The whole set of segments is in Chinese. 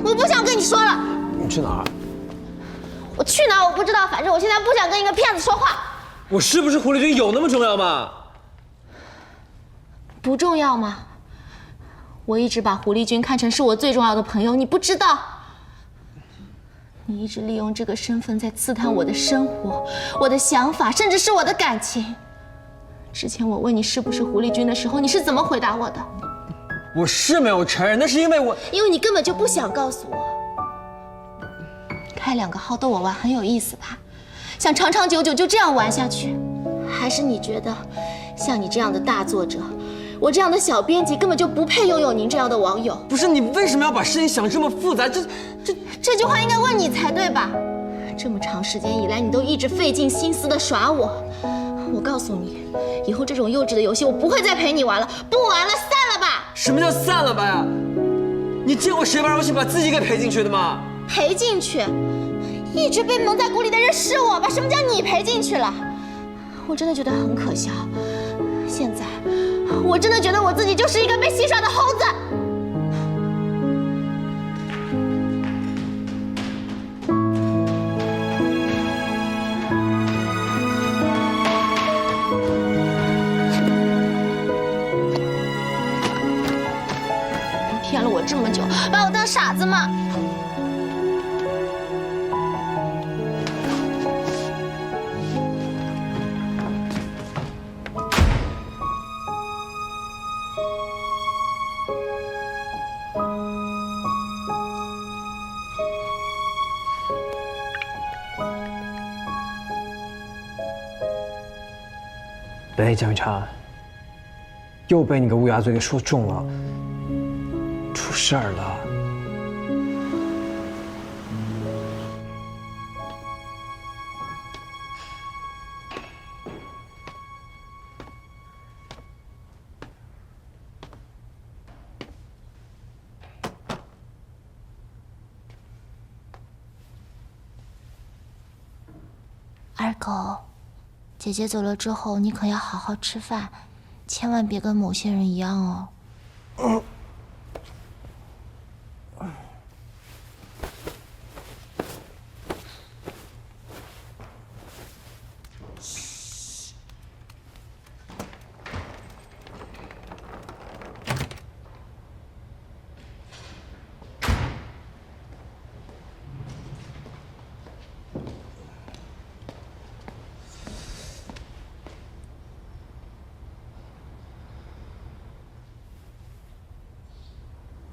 我不想跟你说了。你去哪儿？我去哪儿我不知道，反正我现在不想跟一个骗子说话。我是不是狐狸精有那么重要吗？不重要吗？我一直把狐狸君看成是我最重要的朋友，你不知道。你一直利用这个身份在刺探我的生活、我的想法，甚至是我的感情。之前我问你是不是狐狸君的时候，你是怎么回答我的？我是没有承认，那是因为你根本就不想告诉我。开2个号逗我玩很有意思吧？想长长久久就这样玩下去，还是你觉得像你这样的大作者，我这样的小编辑根本就不配拥有您这样的网友？不是你为什么要把事情想这么复杂？这句话应该问你才对吧？这么长时间以来，你都一直费尽心思的耍我。我告诉你，以后这种幼稚的游戏我不会再陪你玩了，不玩了，散了吧！什么叫散了吧呀？你见过谁玩游戏把自己给赔进去的吗？赔进去？一直被蒙在鼓里的人是我吧？什么叫你赔进去了？我真的觉得很可笑。现在，我真的觉得我自己就是一个被戏耍的猴子。骗了我这么久，把我当傻子吗？哎，江雨晨，又被你个乌鸦嘴给说中了，出事儿了。二狗，姐姐走了之后，你可要好好吃饭，千万别跟某些人一样哦。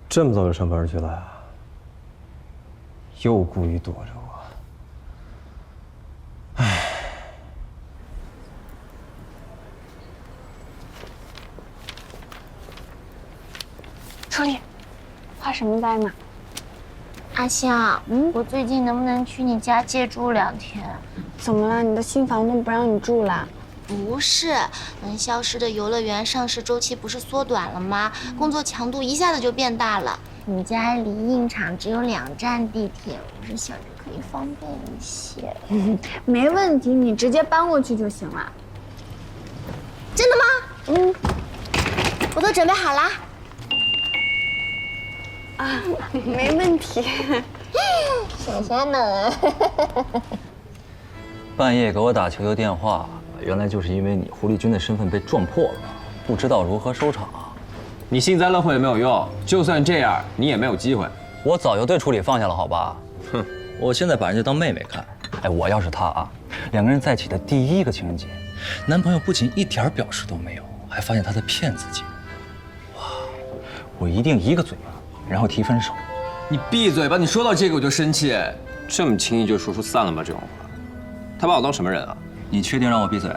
这么早就上班去了呀？又故意躲着我。唉。初丽，发什么呆呢？阿香，我最近能不能去你家借住2天？怎么了？你的新房东不让你住了？不是，消失的游乐园上市周期不是缩短了吗？工作强度一下子就变大了。你家离印厂只有2站地铁，我是想着可以方便一些。没问题，你直接搬过去就行了。真的吗？我都准备好了。啊，没问题。小仙呢？半夜给我打求救电话，原来就是因为你狐狸君的身份被撞破了，不知道如何收场。你幸灾乐祸也没有用，就算这样，你也没有机会。我早就对处理放下了，好吧？哼，我现在把人家当妹妹看。哎，我要是她啊，2个人在一起的第1个情人节，男朋友不仅一点表示都没有，还发现她在骗自己。哇，我一定一个嘴巴，然后提分手。你闭嘴吧！你说到这个我就生气，这么轻易就说出散了吧这种话，他把我当什么人啊？你确定让我闭嘴？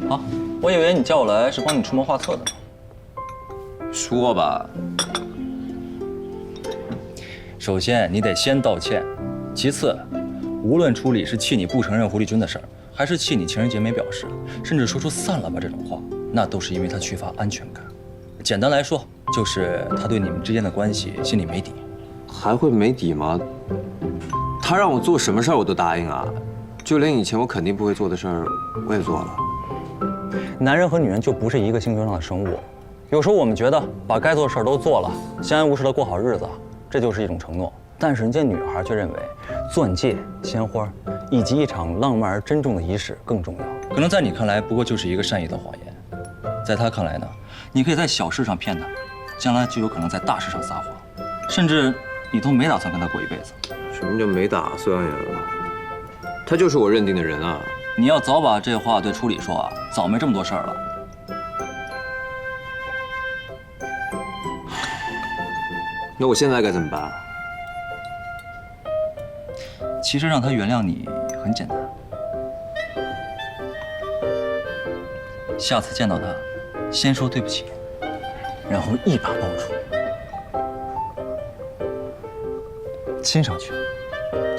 好，我以为你叫我来是帮你出谋划策的呢。说吧。首先，你得先道歉；其次，无论处理是气你不承认狐狸君的事儿，还是气你情人节没表示，甚至说出散了吧这种话，那都是因为他缺乏安全感。简单来说，就是他对你们之间的关系心里没底。还会没底吗？他让我做什么事儿我都答应啊，就连以前我肯定不会做的事儿我也做了。男人和女人就不是一个星球上的生物，有时候我们觉得把该做的事儿都做了，相安无事的过好日子，这就是一种承诺。但是人家女孩却认为钻戒、鲜花以及一场浪漫而珍重的仪式更重要。可能在你看来，不过就是一个善意的谎言；在他看来呢，你可以在小事上骗他，将来就有可能在大事上撒谎，甚至你都没打算跟他过一辈子。什么叫没打算呀？他就是我认定的人啊！你要早把这话对初里说啊，早没这么多事儿了。那我现在该怎么办？其实让他原谅你很简单，下次见到他，先说对不起，然后一把抱住，亲上去，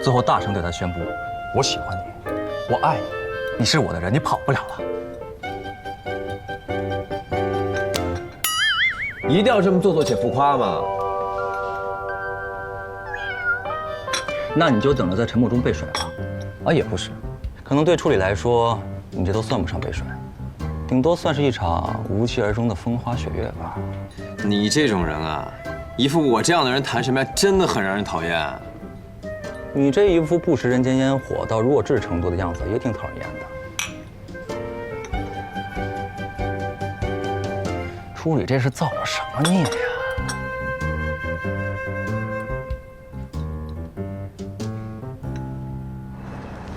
最后大声对他宣布：我喜欢你，我爱你，你是我的人，你跑不了了。一定要这么做作且浮夸吗？那你就等着在沉默中背水吧。啊，也不是，可能对初里来说，你这都算不上背水，顶多算是一场无疾而终的风花雪月吧。你这种人啊，一副我这样的人谈什么呀，真的很让人讨厌。你这一副不食人间烟火到弱智程度的样子，也挺讨人厌的。初里这是造了什么孽呀？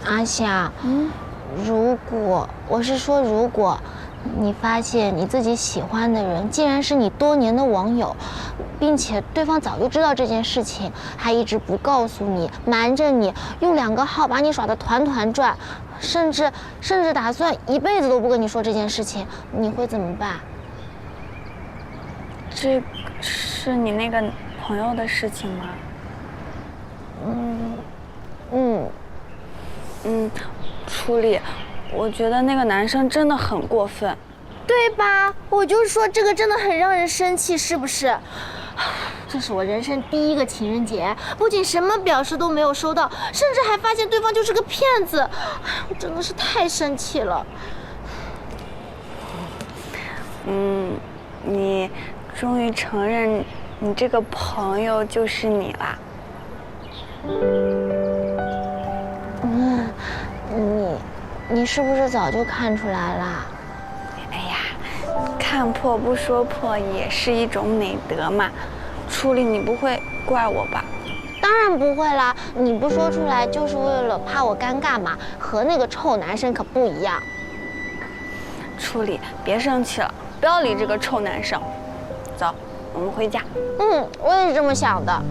阿香，如果你发现你自己喜欢的人竟然是你多年的网友，并且对方早就知道这件事情，还一直不告诉你，瞒着你，用2个号把你耍得团团转，甚至打算一辈子都不跟你说这件事情，你会怎么办？这是你那个朋友的事情吗？初里，我觉得那个男生真的很过分，对吧？我就说这个真的很让人生气，是不是？这是我人生第1个情人节，不仅什么表示都没有收到，甚至还发现对方就是个骗子，我真的是太生气了。你终于承认你这个朋友就是你啦。你是不是早就看出来啦？哎呀，看破不说破也是一种美德嘛。初里，你不会怪我吧？当然不会啦，你不说出来就是为了怕我尴尬嘛，和那个臭男生可不一样。初里，别生气了，不要理这个臭男生。走，我们回家。我也是这么想的。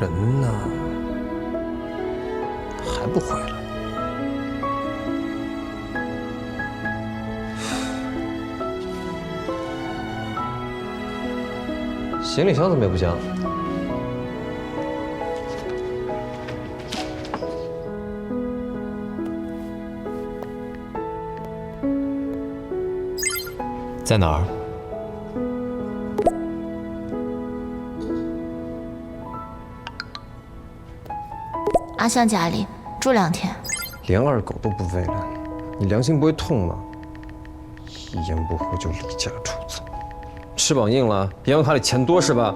人呢？还不回来？行李箱怎么也不讲？在哪儿？阿香家里住2天。连二狗都不喂了，你良心不会痛吗？一言不合就离家出走，翅膀硬了，银行卡里钱多是吧？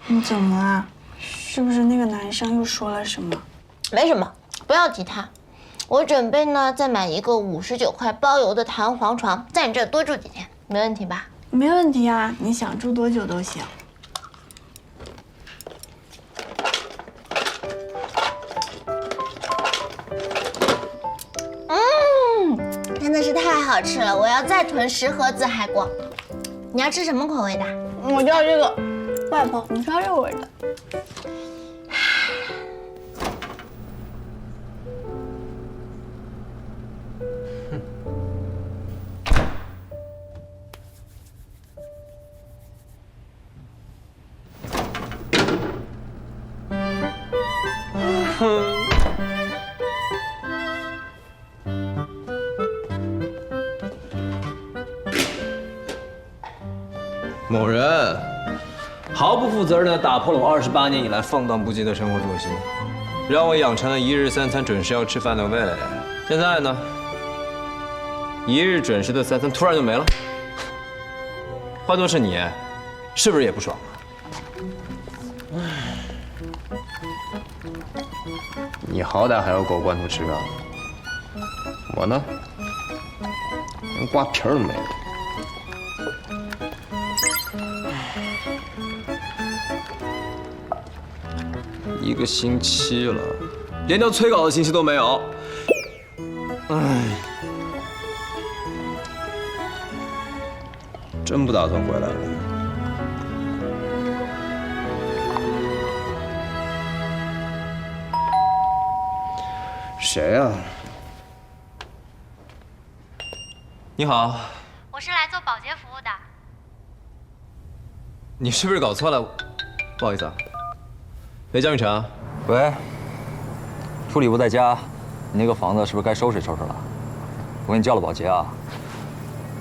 你怎么了？是不是那个男生又说了什么？没什么，不要提他。我准备呢再买一个59块包邮的弹簧床，在你这儿多住几天，没问题吧？没问题啊，你想住多久都行。真的是太好吃了，我要再囤10盒自嗨锅。你要吃什么口味的？我要这个外婆红烧肉味的。某人毫不负责任地打破了我28年以来放荡不羁的生活作息，让我养成了1日3餐准时要吃饭的胃。现在呢，1日准时的3餐突然就没了。换作是你，是不是也不爽啊？你好歹还有狗罐头吃吧，我呢，连瓜皮儿都没有。1个星期了，连条催稿的信息都没有。唉，真不打算回来了。谁呀？你好，我是来做保洁服务的。你是不是搞错了？不好意思啊。喂，江雨晨。喂，处理不在家，你那个房子是不是该收拾收拾了？我给你叫了保洁啊。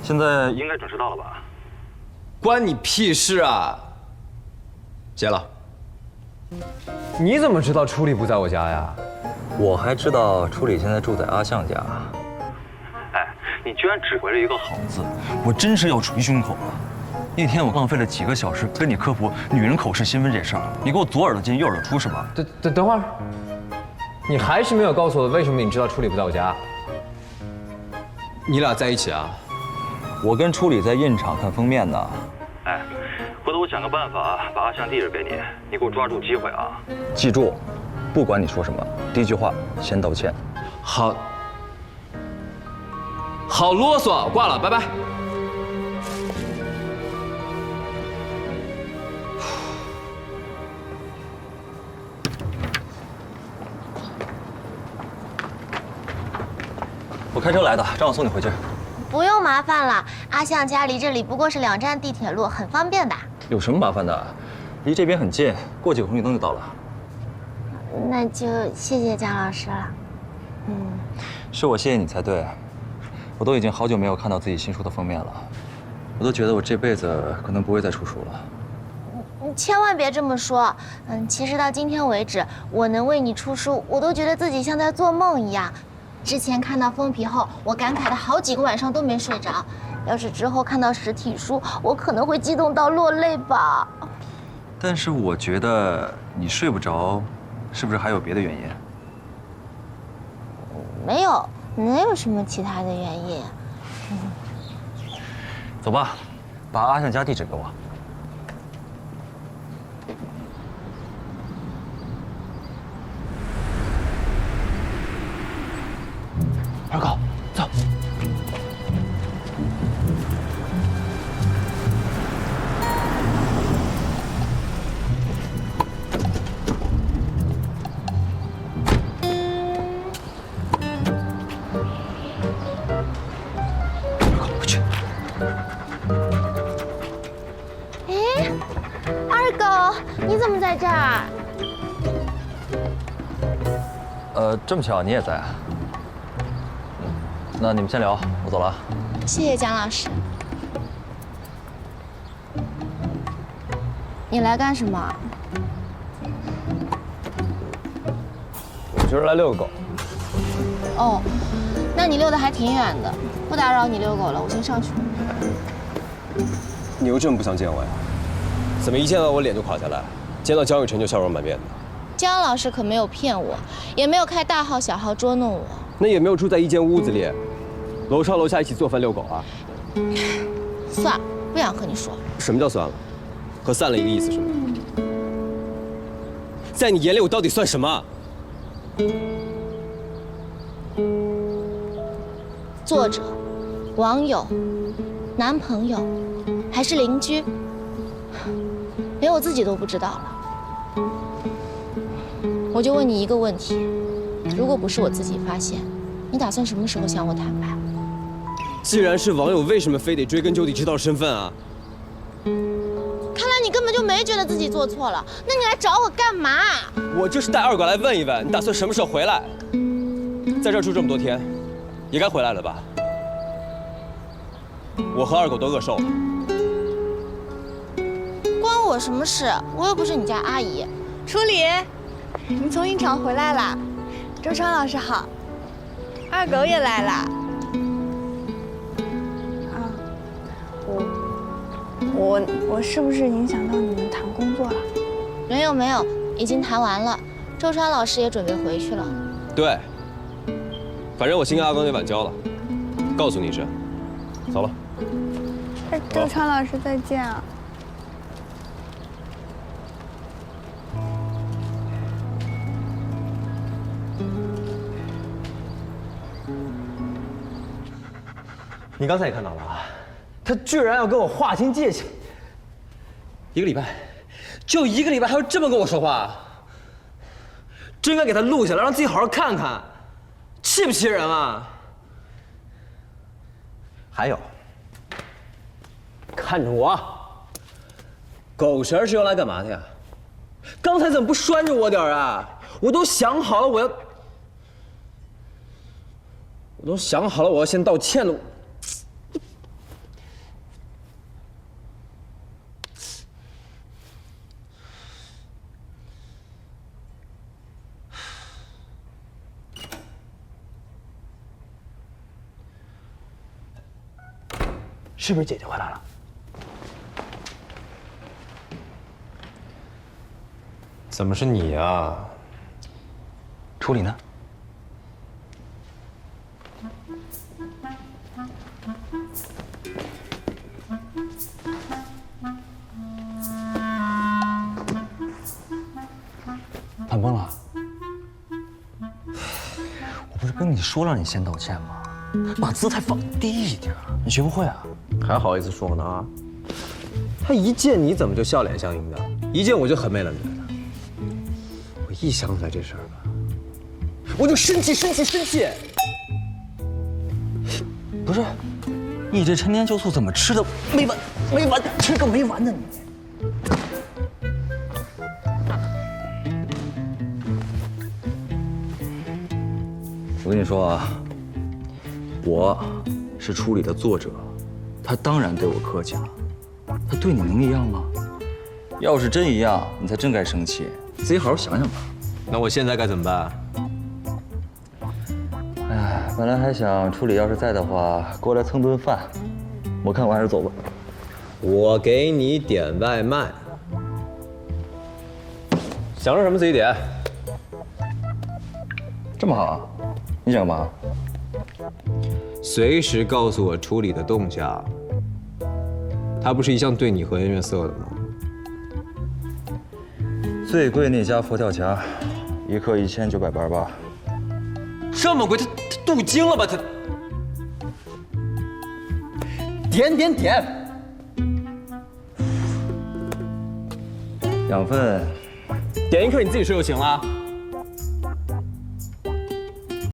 现在应该准时到了吧？关你屁事啊！接了。你怎么知道处理不在我家呀？我还知道处理现在住在阿相家。哎，你居然只回了一个好字，我真是要捶胸口了。那天我浪费了几个小时跟你科普女人口是心非这事儿，你给我左耳朵进右耳朵出是吧？等会儿，你还是没有告诉我为什么你知道处理不在我家？你俩在一起啊？我跟处理在印厂看封面呢。哎，回头我想个办法把阿相地址给你，你给我抓住机会啊！记住，不管你说什么，第一句话先道歉。好，好啰嗦，挂了，拜拜。我开车来的，让我送你回去。不用麻烦了，阿相家离这里不过是2站地铁路，很方便的。有什么麻烦的？离这边很近，过几个红绿灯就到了。那就谢谢姜老师了。是我谢谢你才对。我都已经好久没有看到自己新书的封面了，我都觉得我这辈子可能不会再出书了。你千万别这么说。其实到今天为止，我能为你出书，我都觉得自己像在做梦一样。之前看到封皮后，我感慨的好几个晚上都没睡着。要是之后看到实体书，我可能会激动到落泪吧。但是我觉得你睡不着，是不是还有别的原因？没有，能有什么其他的原因？走吧，把阿相家地址给我。二狗，走。二狗，快去。哎，二狗，你怎么在这儿？这么巧你也在啊？那你们先聊，我走了。谢谢姜老师。你来干什么？我就是来遛狗。哦，那你溜得还挺远的，不打扰你遛狗了，我先上去。你又这么不想见我呀？怎么一见到我脸就垮下来，见到江雨晨就笑容满面的？姜老师可没有骗我，也没有开大号小号捉弄我。那也没有住在一间屋子里，楼上楼下一起做饭遛狗啊？算了，不想和你说。什么叫算了？和散了一个意思是吗？在你眼里我到底算什么？作者、网友、男朋友，还是邻居？连我自己都不知道了。我就问你一个问题：如果不是我自己发现，你打算什么时候向我坦白？既然是网友，为什么非得追根究底知道身份啊？看来你根本就没觉得自己做错了，那你来找我干嘛？我就是带二狗来问一问，你打算什么时候回来？在这儿住这么多天，也该回来了吧？我和二狗都饿瘦了。关我什么事？我又不是你家阿姨。初里，你从影厂回来啦？周川老师好，二狗也来啦。啊，我是不是影响到你们谈工作了？没有，已经谈完了。周川老师也准备回去了。对，反正我新跟阿刚那碗交了，告诉你一声，走了。周川老师再见啊。你刚才也看到了啊，他居然要跟我划清界限。一个礼拜，就一个礼拜，还要这么跟我说话，真该给他录下来，让自己好好看看，气不气人啊？还有，看着我，狗绳是用来干嘛的呀？刚才怎么不拴着我点啊？我都想好了，我要先道歉了。是不是姐姐回来了？怎么是你啊？处理呢？谈崩了？我不是跟你说让你先道歉吗？把姿态放低一点，你学不会啊？还好意思说呢啊？他一见你怎么就笑脸相迎的？一见我就很没冷觉的。我一想起来这事儿吧，我就生气。不是，你这陈年旧醋怎么吃的没完，吃个没完呢你？我跟你说啊，我是处理的作者，他当然对我客气了。他对你能一样吗？要是真一样，你才真该生气。自己好好想想吧。那我现在该怎么办？哎，本来还想处理要是在的话，过来蹭顿饭。我看我还是走吧。我给你点外卖，想吃什么自己点。这么好啊？你想干嘛？随时告诉我处理的动向。他不是一向对你和颜悦色的吗？最贵那家佛跳墙，1克1988。这么贵，他镀金了吧？他点，2份，点1克你自己吃就行了。